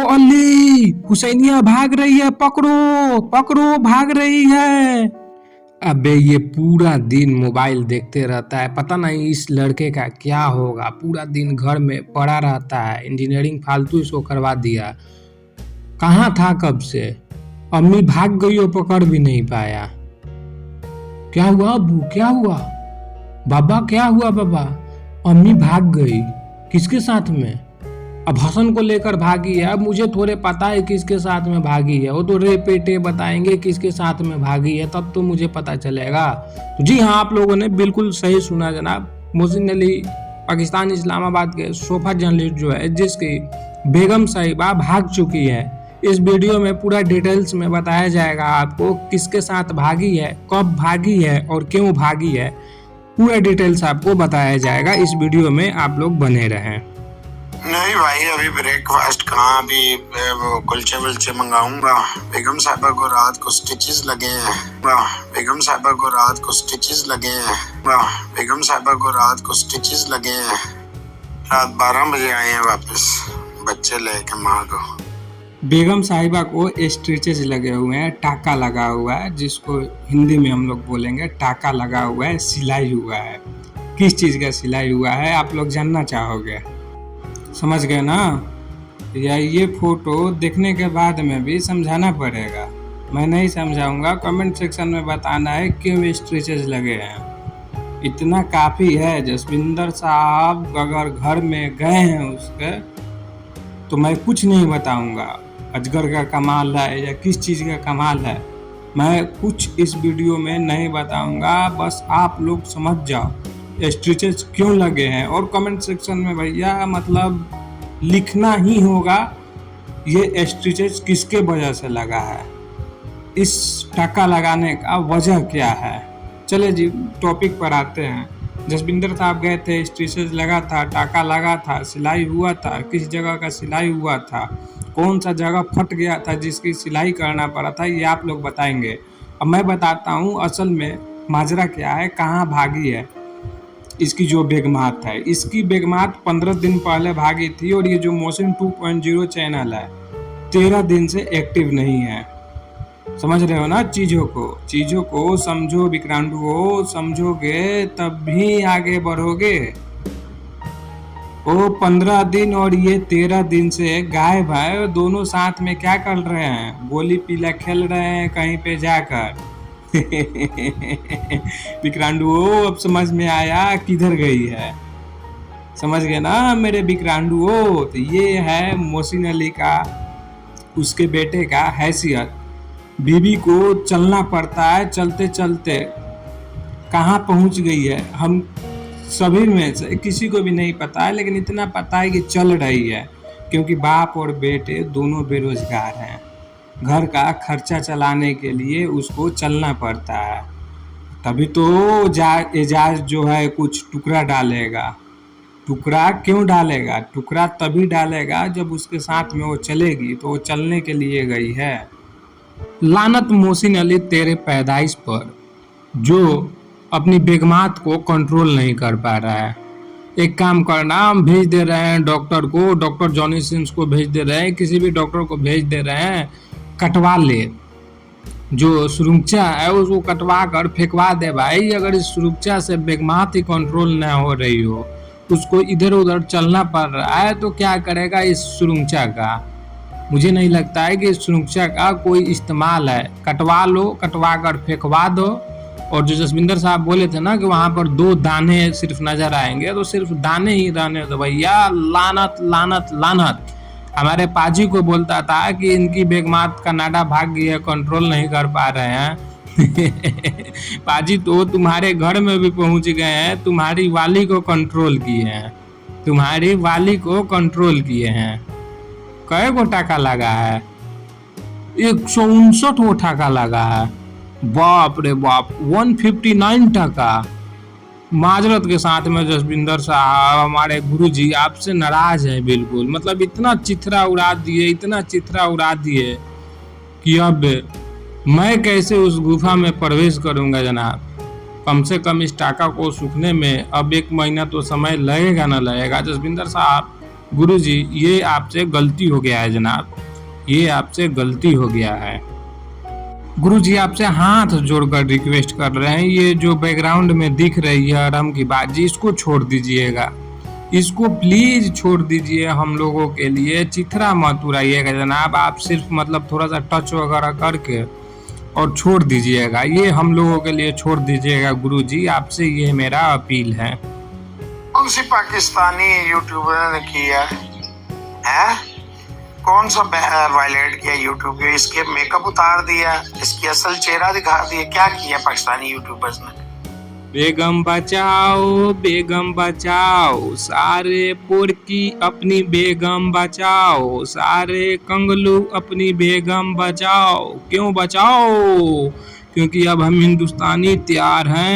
अली हुसैनिया भाग रही है, पकड़ो पकड़ो, भाग रही है। अबे ये पूरा दिन मोबाइल देखते रहता है, पता नहीं इस लड़के का क्या होगा। पूरा दिन घर में पड़ा रहता है, इंजीनियरिंग फालतू इसको करवा दिया। कहाँ था कब से? अम्मी भाग गई और पकड़ भी नहीं पाया। क्या हुआ अब्बू, क्या हुआ? बाबा क्या हुआ बाबा? अम्मी भाग गई। किसके साथ में? अब हसन को लेकर भागी है। अब मुझे थोड़े पता है किसके साथ में भागी है, वो तो रेपेटे बताएंगे किसके साथ में भागी है, तब तो मुझे पता चलेगा। तो जी हाँ, आप लोगों ने बिल्कुल सही सुना जनाब। मोहसिन अली पाकिस्तान इस्लामाबाद के सोफा जर्नलिस्ट जो है, जिसकी बेगम साहिबा भाग चुकी है। इस वीडियो में पूरा डिटेल्स में बताया जाएगा आपको किसके साथ भागी है, कब भागी है और क्यों भागी है। पूरा डिटेल्स आपको बताया जाएगा इस वीडियो में, आप लोग बने रहें। नहीं भाई, अभी ब्रेकफास्ट कहाँ, अभी वो कुलचे वुलचे मंगाऊंगा। बेगम साहिबा को रात को स्टिचेस लगे हैं। बेगम साहिबा को रात को स्टिचेस लगे हैं। बेगम साहिबा को रात को स्टिचेस लगे हैं। रात 12 बजे आए हैं वापस बच्चे लेके माँ को। बेगम साहिबा को स्टिचेस लगे हुए हैं, टाका लगा हुआ है, जिसको हिंदी में हम लोग बोलेंगे टाका लगा हुआ है, सिलाई हुआ है। किस चीज़ का सिलाई हुआ है आप लोग जानना चाहोगे? समझ गए ना? या ये फोटो देखने के बाद में भी समझाना पड़ेगा? मैं नहीं समझाऊंगा, कमेंट सेक्शन में बताना है क्यों स्टिचेस लगे हैं। इतना काफ़ी है। जसविंदर साहब अगर घर में गए हैं उसके, तो मैं कुछ नहीं बताऊंगा अजगर का कमाल है या किस चीज़ का कमाल है। मैं कुछ इस वीडियो में नहीं बताऊंगा, बस आप लोग समझ जाओ स्टिचेस क्यों लगे हैं। और कमेंट सेक्शन में भैया मतलब लिखना ही होगा ये स्टिचेस किसके वजह से लगा है, इस टाका लगाने का वजह क्या है। चले जी टॉपिक पर आते हैं। जसविंदर साहब गए थे, स्टिचेस लगा था, टाका लगा था, सिलाई हुआ था। किस जगह का सिलाई हुआ था, कौन सा जगह फट गया था जिसकी सिलाई करना पड़ा था, ये आप लोग बताएंगे। अब मैं बताता हूँ असल में माजरा क्या है, कहाँ भागी है इसकी जो बेगमात है। इसकी बेगमात 15 दिन पहले भागी थी और ये जो मोहसिन 2.0 चैनल है 13 दिन से एक्टिव नहीं है। समझ रहे हो ना? चीज़ों को समझो विक्रांतु हो, समझोगे तब भी आगे बढ़ोगे। वो 15 दिन और ये 13 दिन से गायब है। दोनों साथ में क्या कर रहे हैं? गोली पीला खेल रहे हैं कहीं पे जाकर। विक्रांतु हो, अब समझ में आया किधर गई है। समझ गए ना मेरे विक्रांतु हो? तो ये है मोहसिन अली का, उसके बेटे का हैसियत। बीवी को चलना पड़ता है, चलते चलते कहाँ पहुँच गई है हम सभी में से किसी को भी नहीं पता है, लेकिन इतना पता है कि चल रही है, क्योंकि बाप और बेटे दोनों बेरोजगार हैं। घर का खर्चा चलाने के लिए उसको चलना पड़ता है, तभी तो एजाज जो है कुछ टुकड़ा डालेगा। टुकड़ा क्यों डालेगा? टुकड़ा तभी डालेगा जब उसके साथ में वो चलेगी, तो वो चलने के लिए गई है। लानत मोहसिन अली तेरे पैदाइश पर, जो अपनी बेगमात को कंट्रोल नहीं कर पा रहा है। एक काम करना, हम भेज दे रहे हैं डॉक्टर को, डॉक्टर जॉनी सिंस को भेज दे रहे हैं, किसी भी डॉक्टर को भेज दे रहे हैं, कटवा ले। जो सुरक्षा है उसको कटवा कर फेंकवा दे भाई। अगर इस सुरक्षा से बेगमात ही कंट्रोल न हो रही हो, उसको इधर उधर चलना पड़ रहा है, तो क्या करेगा इस सुरक्षा का? मुझे नहीं लगता है कि इस सुरक्षा का कोई इस्तेमाल है। कटवा लो, कटवा कर फेंकवा दो। और जो जसविंदर साहब बोले थे ना कि वहाँ पर 2 दाने सिर्फ नजर आएंगे, तो सिर्फ दाने ही रहने दो भैया। लानत लानत लानत। हमारे पाजी को बोलता था कि इनकी बेगमात का नाडा भाग गई है, कंट्रोल नहीं कर पा रहे हैं। पाजी तो तुम्हारे घर में भी पहुंच गए हैं, तुम्हारी वाली को कंट्रोल किए हैं, तुम्हारी वाली को कंट्रोल किए हैं। कई गो टाका लगा है? 159 गो टाका लगा है। बाप रे बाप, 159 टाका। माजरत के साथ में जसविंदर साहब, हमारे गुरुजी आपसे नाराज हैं बिल्कुल। मतलब इतना चिथरा उड़ा दिए, इतना चिथरा उड़ा दिए कि अब मैं कैसे उस गुफा में प्रवेश करूंगा जनाब। कम से कम इस टाका को सूखने में अब 1 महीना तो समय लगेगा ना लगेगा। जसविंदर साहब गुरुजी ये आपसे गलती हो गया है जनाब, ये आपसे गलती हो गया है। गुरुजी आपसे हाथ जोड़कर रिक्वेस्ट कर रहे हैं, ये जो बैकग्राउंड में दिख रही है रम की बाजी इसको छोड़ दीजिएगा, इसको प्लीज छोड़ दीजिए, हम लोगों के लिए चिथरा मत उड़ाइएगा जनाब, आप सिर्फ मतलब थोड़ा सा टच वगैरह करके और छोड़ दीजिएगा, ये हम लोगों के लिए छोड़ दीजिएगा गुरुजी, आपसे ये मेरा अपील है। कौन सी पाकिस्तानी यूट्यूबर ने किया है? कौन सा वायलेट किया यूट्यूब के? इसके मेकअप उतार दिया, इसकी असल चेहरा दिखा दिया, क्या किया पाकिस्तानी यूट्यूबर्स ने? बेगम बचाओ, सारे पुरकी अपनी बेगम बचाओ, सारे कंगलू अपनी बेगम बचाओ। क्यों बचाओ? क्योंकि अब हम हिंदुस्तानी तैयार हैं।